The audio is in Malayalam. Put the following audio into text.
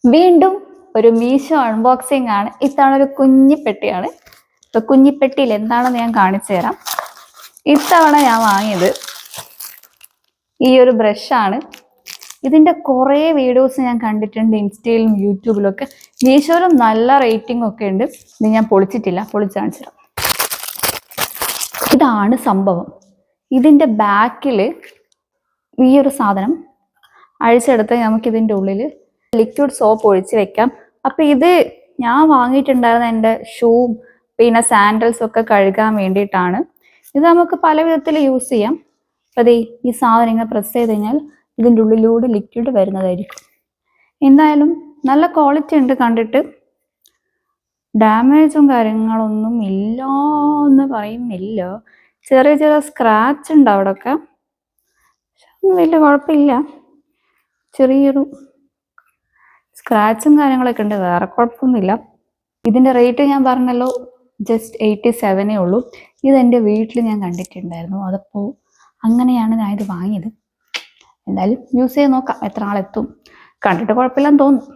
വീണ്ടും ഒരു മീഷോ അൺബോക്സിംഗ് ആണ്. ഇത്തവണ ഒരു കുഞ്ഞിപ്പെട്ടിയാണ്. ഇപ്പൊ കുഞ്ഞിപ്പെട്ടിയിൽ എന്താണെന്ന് ഞാൻ കാണിച്ചു തരാം. ഇത്തവണ ഞാൻ വാങ്ങിയത് ഈ ഒരു ബ്രഷാണ്. ഇതിന്റെ കുറേ വീഡിയോസ് ഞാൻ കണ്ടിട്ടുണ്ട് ഇൻസ്റ്റയിലും യൂട്യൂബിലും ഒക്കെ. മീഷോയിലും നല്ല റേറ്റിംഗ് ഒക്കെ ഉണ്ട്. ഇത് ഞാൻ പൊളിച്ചിട്ടില്ല, പൊളിച്ച് കാണിച്ചു തരാം. ഇതാണ് സംഭവം. ഇതിന്റെ ബാക്കിൽ ഈ ഒരു സാധനം അഴിച്ചെടുത്ത് നമുക്ക് ഇതിൻ്റെ ഉള്ളിൽ ലിക്വിഡ് സോപ്പ് ഒഴിച്ച് വെക്കാം. അപ്പം ഇത് ഞാൻ വാങ്ങിയിട്ടുണ്ടായിരുന്ന എൻ്റെ ഷൂവും പിന്നെ സാൻഡൽസും ഒക്കെ കഴുകാൻ വേണ്ടിയിട്ടാണ്. ഇത് നമുക്ക് പല വിധത്തിൽ യൂസ് ചെയ്യാം. അപ്പം ഈ സാധനം ഇങ്ങനെ പ്രസ് ചെയ്ത് കഴിഞ്ഞാൽ ഇതിൻ്റെ ഉള്ളിലൂടെ ലിക്വിഡ് വരുന്നതായിരിക്കും. എന്തായാലും നല്ല ക്വാളിറ്റി ഉണ്ട്. കണ്ടിട്ട് ഡാമേജും കാര്യങ്ങളൊന്നും ഇല്ല എന്ന് പറയുന്നില്ല. ചെറിയ ചെറിയ സ്ക്രാച്ച് ഉണ്ട് അവിടെയൊക്കെ, ഒന്നും വലിയ കുഴപ്പമില്ല. ചെറിയൊരു സ്ക്രാച്ചും കാര്യങ്ങളൊക്കെ ഉണ്ട്, വേറെ കുഴപ്പമൊന്നുമില്ല. ഇതിൻ്റെ റേറ്റ് ഞാൻ പറഞ്ഞല്ലോ, ജസ്റ്റ് 87 ഉള്ളൂ. ഇതെൻ്റെ വീട്ടിൽ ഞാൻ കണ്ടിട്ടുണ്ടായിരുന്നു. അതപ്പോൾ അങ്ങനെയാണ് ഞാൻ ഇത് വാങ്ങിയത്. എന്തായാലും യൂസ് ചെയ്ത് നോക്കാം എത്ര നാളെത്തും. കണ്ടിട്ട് കുഴപ്പമില്ലെന്ന് തോന്നുന്നു.